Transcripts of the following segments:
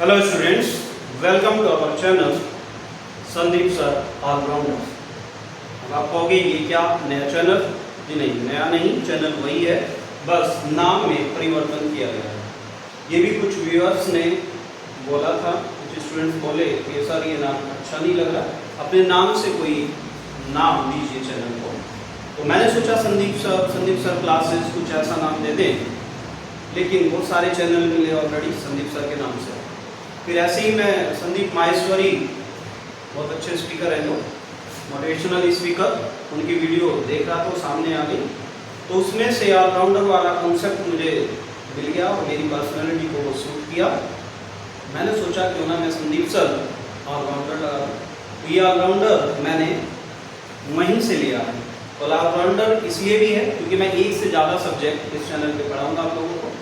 Hello students, welcome to our channel Sandeep sir allrounder. अब आप कहोगे ये क्या नया चैनल? जी नहीं, नया नहीं, चैनल वही है, बस नाम में परिवर्तन किया गया है। ये भी कुछ व्यूअर्स ने बोला था, कुछ स्टूडेंट्स बोले कि सर ये नाम अच्छा नहीं लग रहा, अपने नाम से कोई नाम दीजिए चैनल को। तो मैंने सोचा संदीप सर क्लासेस कुछ ऐसा नाम दे दें, लेकिन बहुत सारे चैनल मिले ऑलरेडी संदीप सर के नाम से। फिर ऐसे ही मैं संदीप माहेश्वरी, बहुत अच्छे स्पीकर हैं जो मोटिवेशनल स्पीकर, उनकी वीडियो देख रहा था, सामने आ गई, तो उसमें से ऑलराउंडर वाला कॉन्सेप्ट मुझे मिल गया और मेरी पर्सनैलिटी को वो सूट किया। मैंने सोचा क्यों ना मैं संदीप सर ऑलराउंडर लगा दूं। तो ये ऑलराउंडर मैंने वहीं से लिया है, और ऑलराउंडर इसलिए भी है क्योंकि मैं एक से ज़्यादा सब्जेक्ट इस चैनल पे पढ़ाऊँगा आप लोगों को,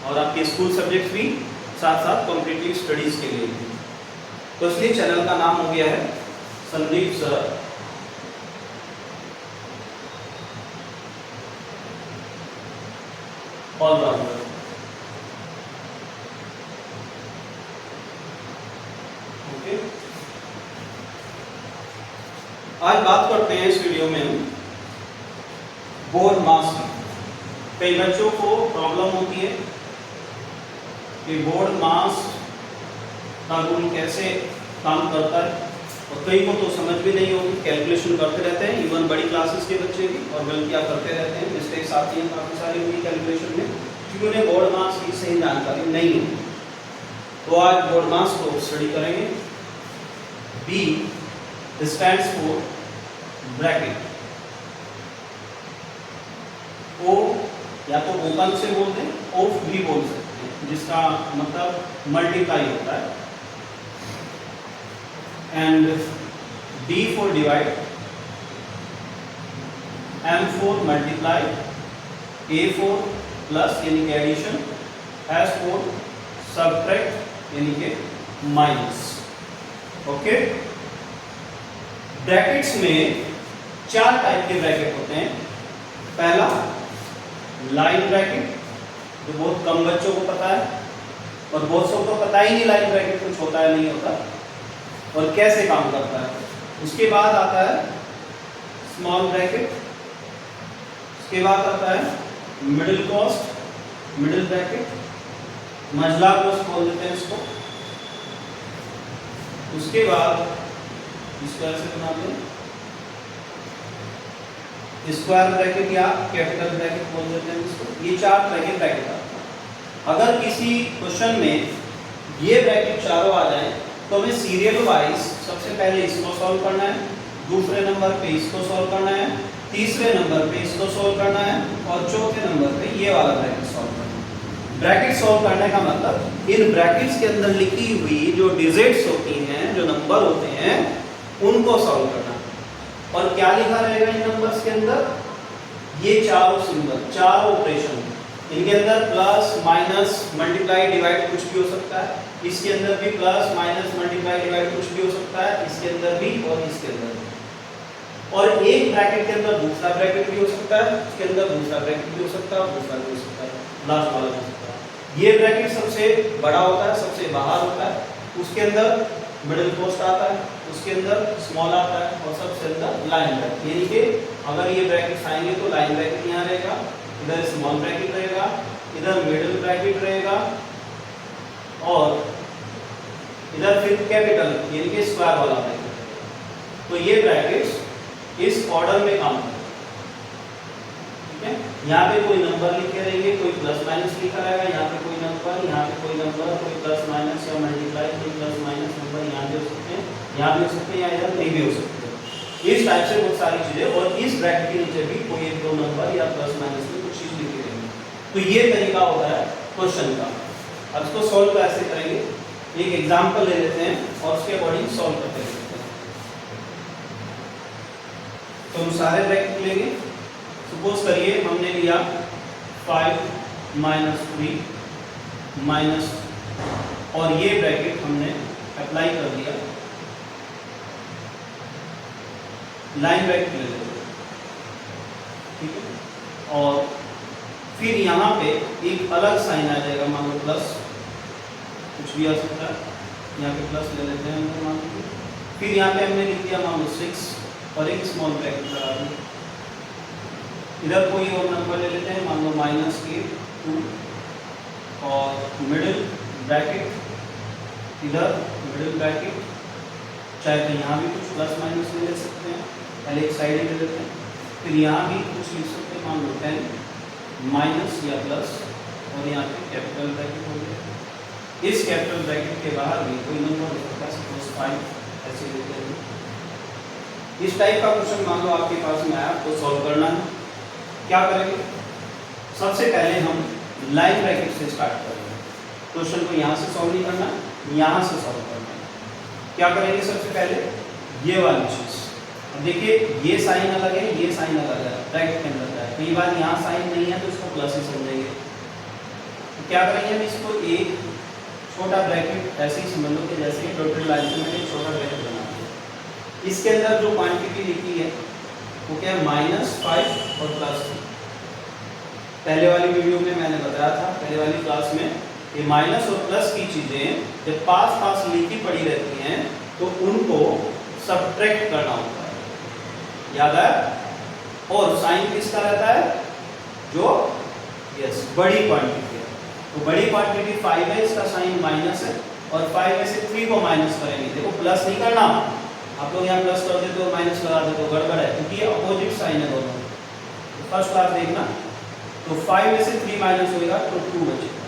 और आपके स्कूल सब्जेक्ट्स भी साथ साथ कॉम्पिटिटिव स्टडीज़ के लिए भी। तो इसलिए चैनल का नाम हो गया है संदीप सर ऑलराउंडर। ओके, आज बात करते हैं इस वीडियो में हम बोर्ड मार्क्स की। कई बच्चों को प्रॉब्लम होती है कि बोर्ड मार्क्स का रूल कैसे काम करता है, और कई को तो समझ भी नहीं होगी, कैलकुलेशन करते रहते हैं, इवन बड़ी क्लासेस के बच्चे भी, और गलतियां करते रहते हैं, मिस्टेक्स आती हैं काफ़ी सारी उनकी कैलकुलेशन में, क्योंकि उन्हें बोर्ड मार्क्स की सही जानकारी नहीं है। तो आज बोर्ड मार्क्स को स्टडी करेंगे। B stands for bracket. O या तो ओपन से बोल दें, ऑफ भी बोल सकते हैं, जिसका मतलब मल्टीप्लाई होता है। And D for divide, M for multiply, A for plus यानी कि एडिशन, S फॉर सबट्रैक्ट यानी कि माइनस। ओके, ब्रैकेट्स में 4 टाइप के ब्रैकेट होते हैं। पहला लाइन ब्रैकेट, जो बहुत कम बच्चों को पता है, और बहुत सबको पता ही नहीं लाइन ब्रैकेट कुछ होता है नहीं होता और कैसे काम करता है। उसके बाद आता है स्मॉल ब्रैकेट, उसके बाद आता है मिडिल कॉस्ट, मिडिल ब्रैकेट, मंझला कॉस्ट बोल देते हैं इसको। उसके बाद इसको ऐसे बनाते हैं स्क्वायर ब्रैकेट या कैपिटल ब्रैकेट बोल देते हैं इसको। ये 4 तरह के ब्रैकेट आते हैं। अगर किसी क्वेश्चन में ये ब्रैकेट चारों आ जाए तो हमें सीरियल वाइज सबसे पहले इसको सॉल्व करना है, दूसरे नंबर पे इसको सॉल्व करना है, तीसरे नंबर पे इसको सॉल्व करना है, और चौथे नंबर पे ये वाला ब्रैकेट सॉल्व करना है। ब्रैकेट सॉल्व करने का मतलब इन ब्रैकेट्स के अंदर लिखी हुई जो डिजिट्स होती हैं, जो नंबर होते हैं, उनको सॉल्व करना। और क्या लिखा रहेगा इन नंबर्स के अंदर? ये चारों सिंबल, चारों ऑपरेशन, इनके अंदर प्लस माइनस मल्टीप्लाई डिवाइड कुछ भी हो सकता है, इसके अंदर भी प्लस माइनस मल्टीप्लाई डिवाइड कुछ भी हो सकता है, इसके अंदर भी और इसके अंदर भी। और एक ब्रैकेट के अंदर दूसरा ब्रैकेट भी हो सकता है, इसके अंदर दूसरा ब्रैकेट भी हो सकता है, दूसरा भी हो सकता है, लास्ट वाला हो सकता है। ये ब्रैकेट सबसे बड़ा होता है, सबसे बाहर होता है, उसके अंदर मिडिल कॉस्ट आता है, उसके अंदर स्मॉल आता है, और सबसे अंदर लाइन ब्रैकेट। यानी कि अगर ये ब्रैकेट आएंगे तो लाइन ब्रैकेट यहाँ रहेगा, इधर स्मॉल ब्रैकेट रहेगा, इधर मिडिल ब्रैकेट रहेगा, और इधर फिर कैपिटल यानी कि स्क्वायर वाला ब्रैकेट। तो ये ब्रैकेट्स इस ऑर्डर में काम करते हैं। ठीक है, यहाँ पे कोई नंबर लिखे रहेंगे, कोई प्लस माइनस लिखा रहेगा, यहाँ पे कोई नंबर, यहाँ पे कोई नंबर, कोई प्लस माइनस या मल्टीप्लाई, कोई प्लस माइनस नंबर यहाँ भी हो सकते हैं, यहाँ भी हो सकते हैं, या इधर नहीं भी हो सकते हैं। इस टाइप से बहुत सारी चीजें, और इस ब्रैकेट के नीचे भी कोई 1-2 नंबर या प्लस माइनस में कुछ चीज लिखी रहेंगी। तो ये तरीका होता है क्वेश्चन का। अब इसको सॉल्व कैसे करेंगे, एक एग्जाम्पल ले लेते हैं और उसके अकॉर्डिंग सॉल्व करते हैं। तो हम सारे ब्रैकेट लेंगे। सपोज करिए हमने लिया 5 - 3 माइनस, और ये ब्रैकेट हमने अप्लाई कर दिया, लाइन ब्रैकेट ले लेते हैं। ठीक है, और फिर यहाँ पे एक अलग साइन आ जाएगा, मान लो प्लस, कुछ भी आ सकता है, यहाँ पे प्लस ले लेते हैं हम मान लीजिए। फिर यहाँ पे हमने लिख दिया मान लो 6 और एक स्मॉल ब्रैकेट लगा दिया। इधर कोई और नंबर ले लेते हैं, मान लो -2 और मिडिल ब्रैकेट, इधर मिडिल ब्रैकेट, चाहे तो यहाँ भी कुछ प्लस माइनस ले सकते हैं, पहले एक साइड ले लेते हैं। फिर यहाँ भी कुछ लिख सकते हैं, मान लो 10 माइनस या प्लस, और यहाँ पे कैपिटल ब्रैकेट हो गया। इस कैपिटल ब्रैकेट के बाहर भी कोई नंबर हो सकता है, सपोज 5 ऐसे लेते हैं। इस टाइप का क्वेश्चन मान लो आपके पास में आया तो सॉल्व करना है। क्या करेंगे, सबसे पहले हम लाइन ब्रैकेट से स्टार्ट करेंगे। क्वेश्चन को यहाँ से सॉल्व नहीं करना, यहाँ से सॉल्व करना है। क्या करेंगे, सबसे पहले ये वाली चीज, अब देखिए ये साइन अलग है, ये साइन अलग है, ब्रैकेट के अंदर है। कई बार यहाँ साइन नहीं है तो इसको प्लस ही समझेंगे। तो क्या करेंगे, हम इसको एक छोटा ब्रैकेट ऐसे ही समझ लो कि जैसे टोटल लाइन में एक छोटा ब्रैकेट बना दिया। इसके अंदर जो क्वांटिटी लिखी है वो क्या है, -5 और +3। पहले वाली वीडियो में मैंने बताया था, पहले वाली क्लास में, ये माइनस और प्लस की चीजें जब पास पास लिखी पड़ी रहती हैं तो उनको सब्ट्रैक्ट करना होता है, याद है। और साइन किसका रहता है, जो यस बड़ी क्वांटिटी है, तो बड़ी क्वांटिटी 5 है, इसका साइन माइनस है, और 5 में से 3 को माइनस करेंगे। देखो प्लस नहीं करना, आप लोग यहाँ प्लस कर देते हो माइनस लगा देते हो, गड़बड़ है, क्योंकि ये अपोजिट साइन है दोनों। तो फर्स्ट क्लास देखना, तो 5 में से 3 माइनस होगा तो 2 बचेगा।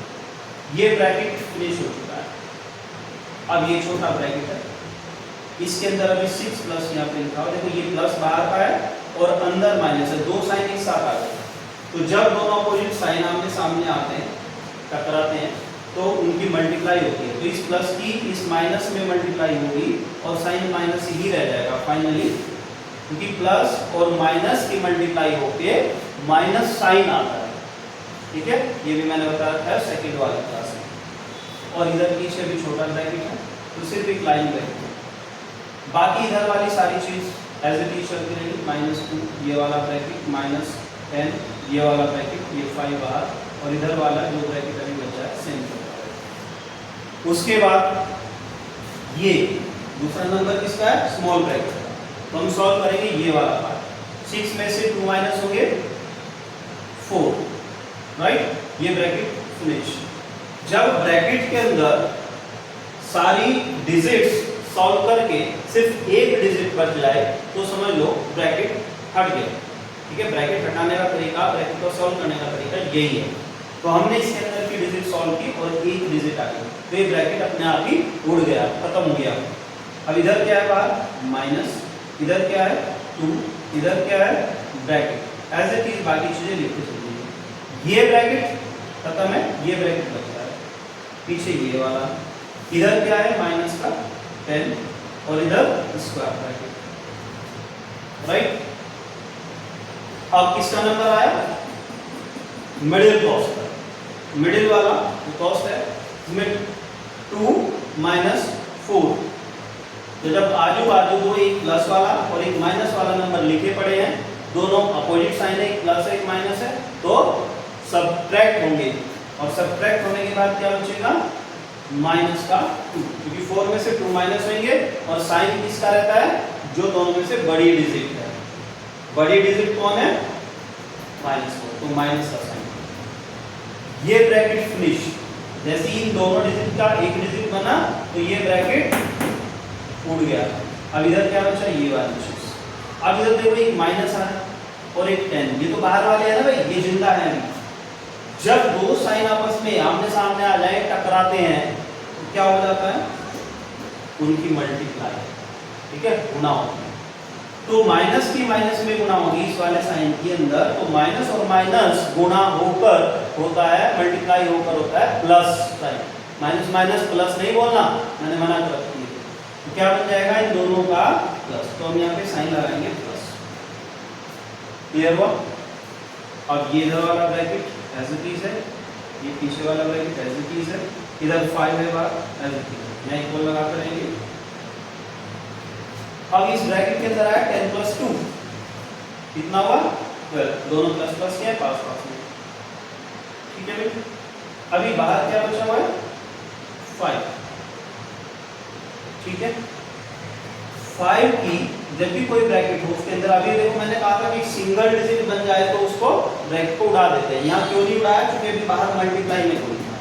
ये ब्रैकेट फिनिश हो चुका है। अब ये छोटा ब्रैकेट है, इसके अंदर अभी 6 प्लस यहाँ पे लिखा हुआ, देखो ये प्लस बाहर का है और अंदर माइनस है, दो साइन एक साथ आ गए। तो जब दोनों अपोजिट साइन आमने सामने आते हैं, टकराते हैं, तो उनकी मल्टीप्लाई होती है। तो इस प्लस की इस माइनस में मल्टीप्लाई होगी और साइन माइनस ही रह जाएगा फाइनली, क्योंकि प्लस और माइनस की मल्टीप्लाई होके माइनस साइन आता है। ठीक है, ये भी मैंने बताया था सेकंड वाली क्लास में। और इधर पीछे भी छोटा ब्रैकेट है, तो सिर्फ एक लाइन ब्रैकेट है। बाकी इधर वाली सारी चीज एज इट इज चलती रहेगी, -2 ये वाला ब्रैकेट, -10 ये वाला ब्रैकेट, ये 5 बाहर, और इधर वाला जो ब्रैकेट अभी बचा है सेम चलता रहेगा। उसके बाद ये दूसरा नंबर किसका है, स्मॉल ब्रैकेट का, तो हम सॉल्व करेंगे ये वाला पार्ट। 6 में से 2 माइनस होंगे 4, राइट, ये ब्रैकेट फिनिश। जब ब्रैकेट के अंदर सारी डिजिट्स सॉल्व करके सिर्फ एक डिजिट बच जाए तो समझ लो ब्रैकेट हट गया। ठीक है, ब्रैकेट हटाने का तरीका, ब्रैकेट को सॉल्व करने का तरीका यही है। तो हमने इसके अंदर की डिजिट सॉल्व की और एक डिजिट आ गई, तो ये ब्रैकेट अपने आप ही उड़ गया, खत्म हो गया। अब इधर क्या है बाहर, माइनस, इधर क्या है 2, इधर क्या है ब्रैकेट, एज इट इज बाकी चीजें लिखते चलिए। ये ब्रैकेट खत्म है, ये ब्रैकेट बचता है, पीछे ये वाला, इधर क्या है माइनस का 10 और इधर स्क्वायर ब्रैकेट, राइट। अब किसका नंबर आया, मिडिल कॉस्ट का, मिडिल वाला जो कॉस्ट है इसमें 2 माइनस 4। तो जब आजू बाजू दो, एक प्लस वाला और एक माइनस वाला नंबर लिखे पड़े हैं, दोनों अपोजिट साइन है, एक प्लस है एक माइनस है, तो सब्ट्रैक्ट होंगे, और सब्ट्रैक्ट होने के बाद क्या बचेगा, माइनस का 2, क्योंकि 4 में से 2 माइनस होंगे और साइन किसका रहता है, जो दोनों में से बड़ी डिजिट है। बड़ी डिजिट कौन है, -4, तो माइनस का साइन। ये ब्रैकेट फिनिश। जैसे इन दोनों डिजिट का एक डिजिट बना तो ये ब्रैकेट उड़ गया। अब इधर क्या बचा, ये वाली चीज। अब इधर देखो एक माइनस है और एक 10, ये तो बाहर वाले है ना भाई, ये जिंदा है अभी। जब दो साइन आपस में आमने सामने आ जाए, टकराते हैं, तो क्या हो जाता है, उनकी मल्टीप्लाई, ठीक है, गुना होता है। तो माइनस की माइनस में गुना होगी इस वाले साइन के अंदर, तो माइनस और माइनस गुना होकर होता है, मल्टीप्लाई होकर होता है plus sign. Minus minus plus नहीं बोलना, मैंने मना कर रखी है। तो क्या बन जाएगा इन दोनों का प्लस, तो हम यहाँ पे साइन लगाएंगे प्लस। क्लियर हुआ। अब ये इधर वाला ब्रैकेट एज इट इज है, ये पीछे वाला ब्रैकेट एज इट इज है, इधर 5 है बार एज इट इज, यहाँ इक्वल लगा करेंगे। अब इस ब्रैकेट के अंदर आया 10 + 2, कितना हुआ 12, दोनों प्लस प्लस क्या है, पास पास में, ठीक है भाई। अभी बाहर क्या बचा हुआ है 5, ठीक है। 5 की जब भी कोई ब्रैकेट हो उसके अंदर, अभी देखो मैंने कहा था कि सिंगल डिजिट बन जाए तो उसको ब्रैकेट को उड़ा देते हैं। यहाँ क्यों नहीं उड़ाया? क्योंकि अभी बाहर मल्टीप्लाई में कोई था।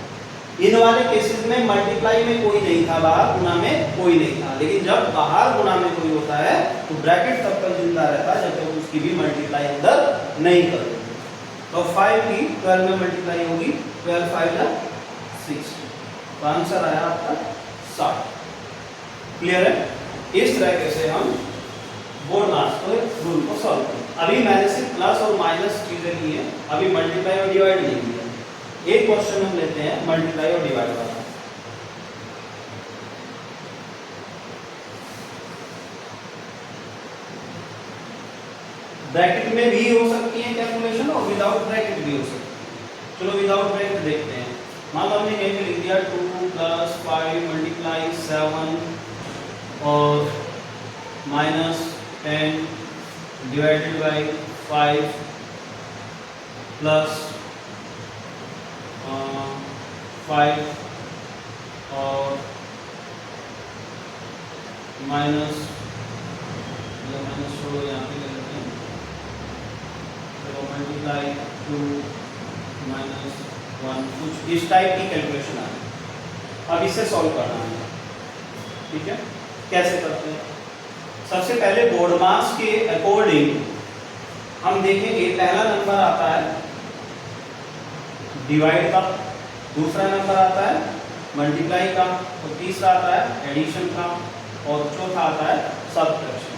इन वाले केसेस में मल्टीप्लाई में कोई नहीं था, बाहर गुणा में कोई नहीं था। लेकिन जब बाहर गुणा में कोई होता है तो ब्रैकेट तब तक जिंदा रहता है जब तक उसकी भी मल्टीप्लाई अंदर नहीं कर देते। तो 5 की 12 में मल्टीप्लाई होगी, 12 5 जा 6, तो आंसर आया आपका 60। क्लियर है? इस तरीके से हम बोर्ड मार्क्स को रूल को सॉल्व करें। अभी मैंने सिर्फ प्लस और माइनस चीजें ली हैं, अभी मल्टीप्लाई और डिवाइड नहीं किया। एक क्वेश्चन हम लेते हैं मल्टीप्लाई और डिवाइड वाला। ब्रैकेट में भी हो सकती है कैलकुलेशन और विदाउट ब्रैकेट भी हो सकती है। चलो विदाउट ब्रैकेट देखते हैं। मान लो हमने कहीं पे लिख दिया 2 + 5 मल्टीप्लाई 7 और -10 डिवाइडेड बाई 5 प्लस 5 और माइनस छोड़ो, यहाँ पे ले लेते हैं। चलो मल्टीप्लाई 2 -1, कुछ इस टाइप की कैलकुलेशन आ रही। अब इसे सॉल्व करना है, ठीक है। कैसे करते हैं? सबसे पहले बोर्ड मास के अकॉर्डिंग हम देखेंगे। पहला नंबर आता है डिवाइड का, दूसरा नंबर आता है मल्टीप्लाई का, और तीसरा आता है एडिशन का, और चौथा आता है सब्ट्रैक्शन।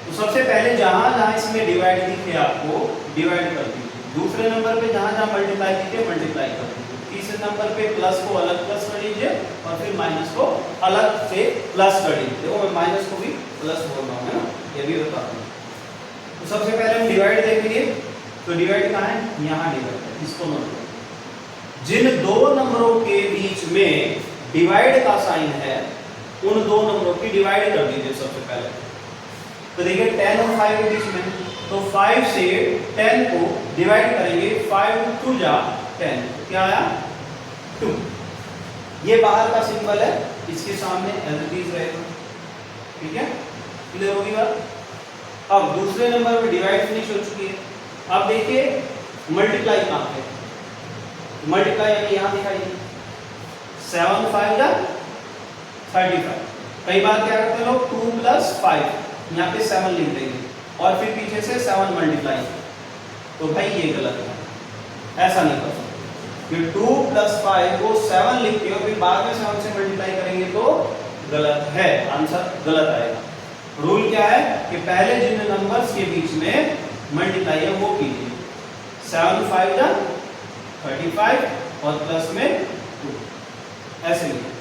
तो सबसे पहले जहां जहां इसमें डिवाइड दिखे आपको डिवाइड कर दीजिए, दूसरे नंबर पे जहां जहां मल्टीप्लाई दिखे मल्टीप्लाई कर दीजिए, तीसरे नंबर पे प्लस को अलग प्लस कर लीजिए और फिर माइनस को अलग से प्लस कर लीजिए। देखो मैं माइनस को भी प्लस बोल रहा हूँ, है ना, ये भी बता दूँ। तो सबसे पहले हम डिवाइड देखेंगे। तो डिवाइड कहाँ है? यहाँ डिवाइड है, इसको नोट करो। जिन दो नंबरों के बीच में डिवाइड का साइन है उन दो नंबरों की डिवाइड कर दीजिए सबसे पहले। तो देखिए 10 और 5 के बीच में, तो 5 से 10 को डिवाइड करेंगे, 5 2 जा 10, क्या आया? 2। ये बाहर का सिंबल है, इसके सामने एज इट इज रहेगा, ठीक है। क्लियर होगी बात? अब दूसरे नंबर में डिवाइड फिनिश हो चुकी है। अब देखिए मल्टीप्लाई कहाँ पे? मल्टीप्लाई यानी यहाँ दिखाइए, 7 5 जा 35। कई बार क्या करते हैं लोग 2 + 5, यहाँ पे 7 लिख देंगे और फिर पीछे से 7 मल्टीप्लाई। तो भाई ये गलत है, ऐसा नहीं कर सकते। ये 2 + 5 को 7 लिख के और फिर बाद में 7 से मल्टीप्लाई करेंगे तो गलत है, आंसर गलत आएगा। रूल क्या है कि पहले जिन नंबर्स के बीच में मल्टीप्लाई है वो कीजिए। 7 5 जा 35 और प्लस में 2, ऐसे लिखिए।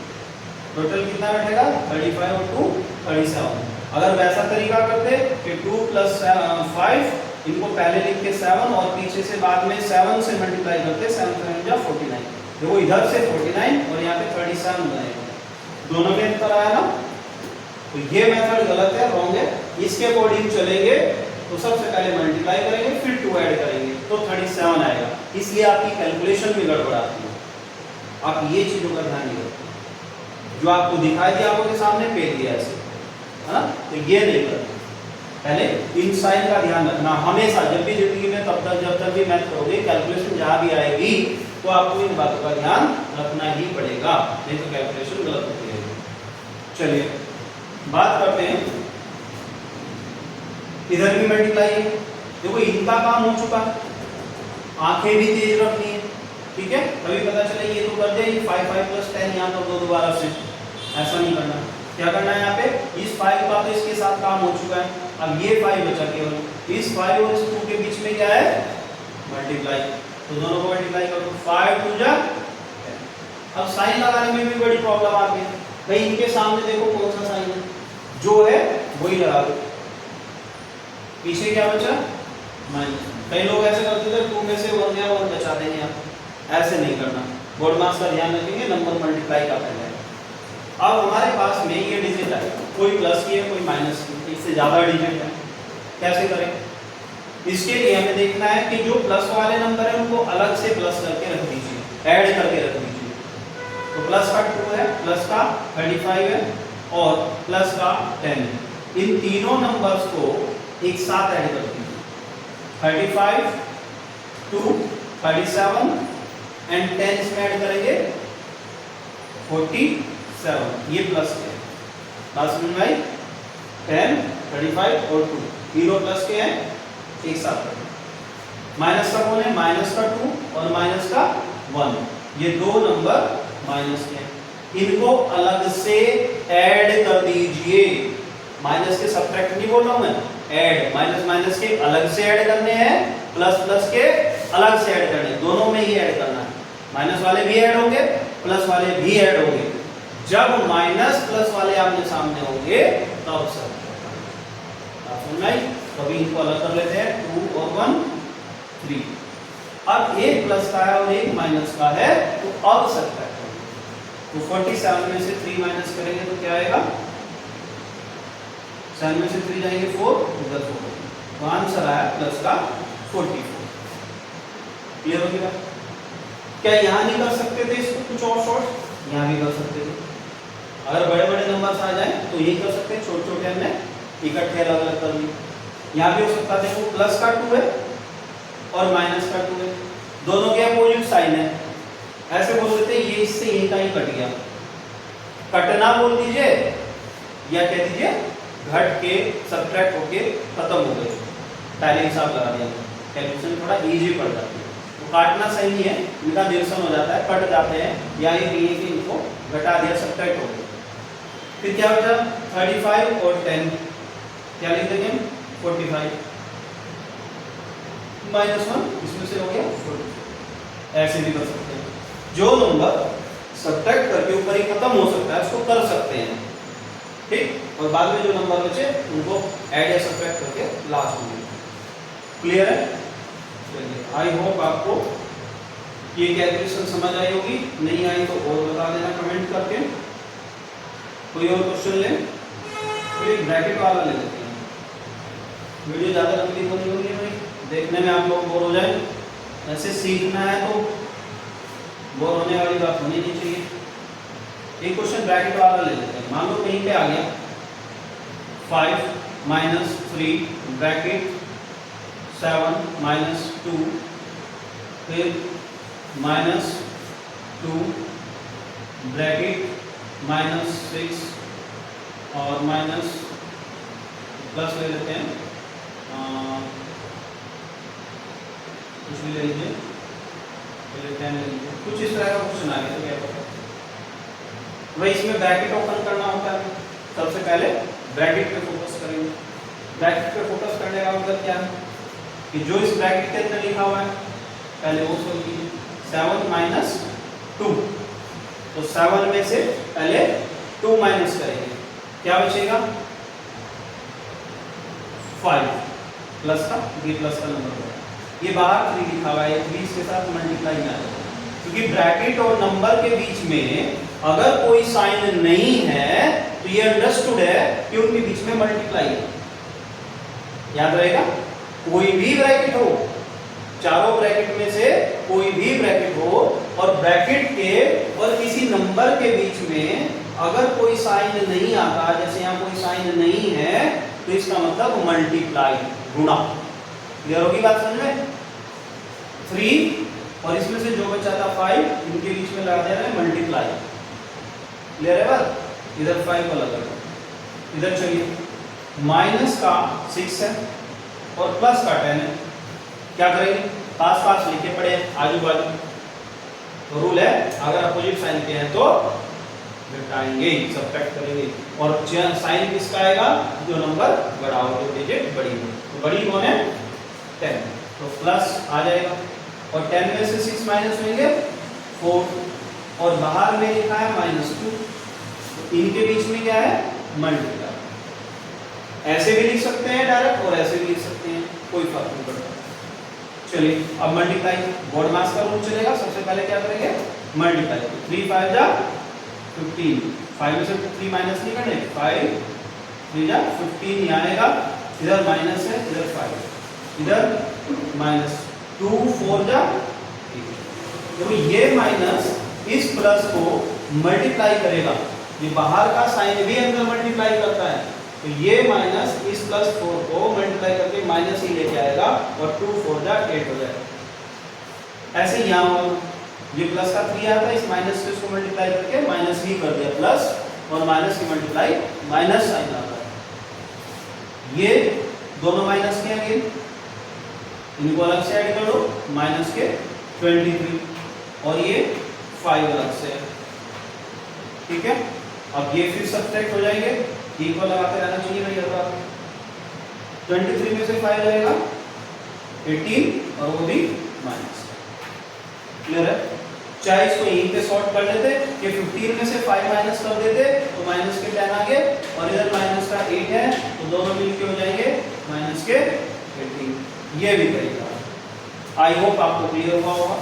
टोटल कितना बैठेगा? 35 और 2 37। अगर वैसा तरीका करते कि 2 + 5 इनको पहले लिख के 7 और पीछे से बाद में 7 से मल्टीप्लाई करते, 7 7 जा 49। देखो इधर से 49 और यहाँ पे 37 बनेगा, दोनों में अंतर आया ना। तो ये मेथड गलत है, रॉन्ग है। इसके अकॉर्डिंग चलेंगे तो सबसे पहले मल्टीप्लाई करेंगे फिर 2 ऐड करेंगे तो 37 आएगा। इसलिए आपकी कैलकुलेशन में गड़बड़ आती है। आप ये चीजों का ध्यान नहीं रखते, जो आपको दिखाई दिया आपके सामने पेज दिया ऐसे, है ना, तो ये नहीं करना। पहले इन साइन का ध्यान रखना हमेशा, जब भी जिंदगी में तब तक जब तक भी मैथ करोगे, कैलकुलेशन जहां भी आएगी तो आपको इन बातों का ध्यान रखना ही पड़ेगा, नहीं तो कैलकुलेशन गलत होती रहेगी। चलिए बात करते हैं, इधर भी मल्टीप्लाई है। देखो इनका काम हो चुका, आंखें भी तेज रखनी है, ठीक है। अभी पता चले ये तो कर दे, 5 5 + 10 यहाँ कर दो दोबारा से, ऐसा नहीं करना। क्या करना है यहाँ पे? इस 5 का तो इसके साथ काम हो चुका है, अब ये 5 बचा केवल, इस 5 और इस 2 के बीच में क्या है? मल्टीप्लाई। तो दोनों को मल्टीप्लाई कर दो, 5 2 जा 10। अब साइन लगाने में भी बड़ी प्रॉब्लम आती है भाई। इनके सामने देखो कौन सा साइन है, जो है वही लगा दो, पीछे क्या बचा? माइनस। कई लोग ऐसे करते थे 2 में से 1 गया 1 बचा देंगे, आप ऐसे नहीं करना। बोर्ड मार्क्स का ध्यान रखेंगे, नंबर मल्टीप्लाई का पहले। अब हमारे पास में ये डिजिट है, कोई प्लस की है कोई माइनस की, इससे ज़्यादा डिजिट है, कैसे करें? इसके लिए हमें देखना है कि जो प्लस वाले नंबर है उनको अलग से प्लस करके रख दीजिए, ऐड करके रख दीजिए। तो प्लस का 2 है, प्लस का 35 है, और प्लस का 10। इन तीनों नंबर्स को एक साथ ऐड कर दीजिए। 35 2 37 एंड 10 इसमें ऐड करेंगे 47। ये प्लस के है, बात समझ में आई? 10 35 और 2 तीनों प्लस के हैं, एक साथ करेंगे। माइनस का कौन है? माइनस का 2 और माइनस का 1, ये दो नंबर माइनस के हैं, इनको अलग से ऐड कर दीजिए। माइनस के सब्ट्रैक्ट नहीं बोल रहा हूं मैं, ऐड। माइनस माइनस के अलग से ऐड करने हैं, प्लस प्लस के अलग से ऐड करने हैं, दोनों में ही ऐड करना है। माइनस वाले भी ऐड होंगे, प्लस वाले भी ऐड होंगे। जब माइनस प्लस वाले आमने सामने होंगे तब सब समझ आई? कभी इनको अलग कर लेते हैं, 2 और 1 3। अब एक प्लस का है और एक माइनस का है, तो अब सब्ट्रैक्ट तो 47 में से 3 माइनस करेंगे तो क्या आएगा? 7 में से 3 जाएंगे 4, उधर 4, तो आंसर आया प्लस का 44। क्लियर हो गया? क्या यहाँ नहीं कर सकते थे इसको कुछ और शॉर्ट? यहाँ भी कर सकते थे। अगर बड़े बड़े नंबर्स आ जाए तो ये कर सकते हैं, छोटे छोटे हमने इकट्ठे अलग अलग कर लिए। यहाँ भी हो सकता है, देखो प्लस का 2 है और माइनस का 2 है, दोनों के अपोजिट साइन है। ऐसे बोल देते ये इससे ये का ही कट गया, कटना बोल दीजिए या कह दीजिए घट के सब्ट्रैक्ट होके खत्म हो गए। पहले हिसाब लगा दिया, कैलकुलेशन थोड़ा इजी पड़ जाती है। तो काटना सही नहीं है, इनका निरसन हो जाता है, कट जाते हैं, या ये कहिए कि इनको घटा दिया, सब्ट्रैक्ट हो गए। फिर क्या बचा? 35 और 10, क्या लिख देंगे? 45 माइनस 1, इसमें से हो गया 45। ऐसे भी कर सकते हैं, जो नंबर सब्ट्रैक्ट करके ऊपर ही खत्म हो सकता है उसको कर सकते हैं, ठीक। और बाद में जो नंबर बचे उनको ऐड या सब्ट्रैक्ट करके लास्ट में। क्लियर है? चलिए, आई होप आपको ये कैलकुलेशन समझ आई होगी। नहीं आई तो और बता देना कमेंट करके। कोई और क्वेश्चन ले? फिर एक ब्रैकेट वाला ले लेते हैं, वीडियो ज़्यादा लंबी तो नहीं होगी भाई, देखने में आप लोग बोर हो जाए। ऐसे सीखना है तो बोर होने वाली बात होनी नहीं चाहिए। एक क्वेश्चन ब्रैकेट वाला ले लेते हैं। मान लो कहीं पे आ गया 5 माइनस 3 ब्रैकेट 7 माइनस 2, फिर माइनस 2 ब्रैकेट माइनस 6 और माइनस प्लस ले लेते हैं, कुछ भी ले लीजिए, कुछ इस तरह का क्वेश्चन आ गया तो क्या पता वही इसमें ब्रैकेट ओपन करना होता है। सबसे पहले ब्रैकेट पे फोकस करेंगे। ब्रैकेट पे फोकस करने का मतलब क्या है कि जो इस ब्रैकेट के अंदर लिखा हुआ है पहले वो सोच लीजिए। 7 माइनस 2, तो 7 में से पहले 2 माइनस करेंगे, क्या बचेगा? 5 प्लस का, ये प्लस का नंबर होगा, ये बाहर 3 लिखा हुआ है, 3 के साथ मल्टीप्लाई ना करें, क्योंकि ब्रैकेट और नंबर के बीच में अगर कोई साइन नहीं है तो ये अंडरस्टूड है कि उनके बीच में मल्टीप्लाई है। याद रहेगा, कोई भी ब्रैकेट हो, चारों ब्रैकेट में से कोई भी ब्रैकेट हो और ब्रैकेट के और किसी नंबर के बीच में अगर कोई साइन नहीं आता, जैसे यहाँ कोई साइन नहीं है, तो इसका मतलब मल्टीप्लाई, गुणा। क्लियर होगी बात समझ में? 3 और इसमें से जो बचा था 5, इनके बीच में लगा देना है मल्टीप्लाई। क्लियर है बात? इधर 5 को लगा, इधर चलिए माइनस का 6 है और प्लस का 10 है, क्या करेंगे? पास पास लिखे पड़े आजू बाजू, तो रूल है अगर अपोजिट साइन के हैं तो घटाएंगे, सब्ट्रैक्ट करेंगे। और साइन किसका आएगा? जो नंबर बड़ा हो, जो डिजिट बड़ी हो, तो बड़ी कौन है? 10, तो प्लस आ जाएगा। और 10 में से 6 माइनस होंगे 4, और बाहर में लिखा है -2, तो इनके बीच में क्या है? मल्टीप्लाई। ऐसे भी लिख सकते हैं डायरेक्ट और ऐसे भी लिख सकते हैं, कोई फर्क नहीं पड़ता। चलिए अब मल्टीप्लाई, बोर्ड मास का रूल चलेगा। सबसे पहले क्या करेंगे? मल्टीप्लाई। 3 5 जा 15, 5 में से 3 माइनस नहीं करने, 5 3 जा 15 यहाँ आएगा, इधर माइनस है, इधर 5, इधर माइनस 2 4 जा, तो ये माइनस इस प्लस को मल्टीप्लाई करेगा, ये बाहर का साइन भी अंदर मल्टीप्लाई करता है, तो ये माइनस इस प्लस 4 को मल्टीप्लाई करके माइनस ही लेके आएगा और 2 4 जा 8 हो जाएगा। ऐसे यहाँ होगा, ये प्लस का 3 आता है, इस माइनस से इसको मल्टीप्लाई करके माइनस ही कर दिया प्लस, और माइनस की मल्टीप्लाई माइनस साइन आता है। ये दोनों माइनस के हैं, इनको अलग से ऐड कर दो, माइनस के 23 और ये 5 अलग से, ठीक है। अब ये फिर सब्ट्रैक्ट हो जाएंगे, इक्वल लगाते रहना चाहिए भैया। तो आप 23 में से 5 जाएगा 18 और वो भी माइनस, क्लियर है। चाहे इसको यहीं पे सॉर्ट कर लेते कि 15 में से 5 माइनस कर देते तो माइनस के 10 आ गए, और इधर माइनस का 8 है तो दोनों मिलके हो जाएंगे माइनस के 18। ये भी तरीका, आई होप आपको क्लियर हुआ होगा।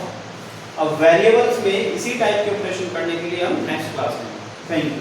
अब वेरिएबल्स में इसी टाइप के ऑपरेशन करने के लिए हम नेक्स्ट क्लास में, थैंक यू।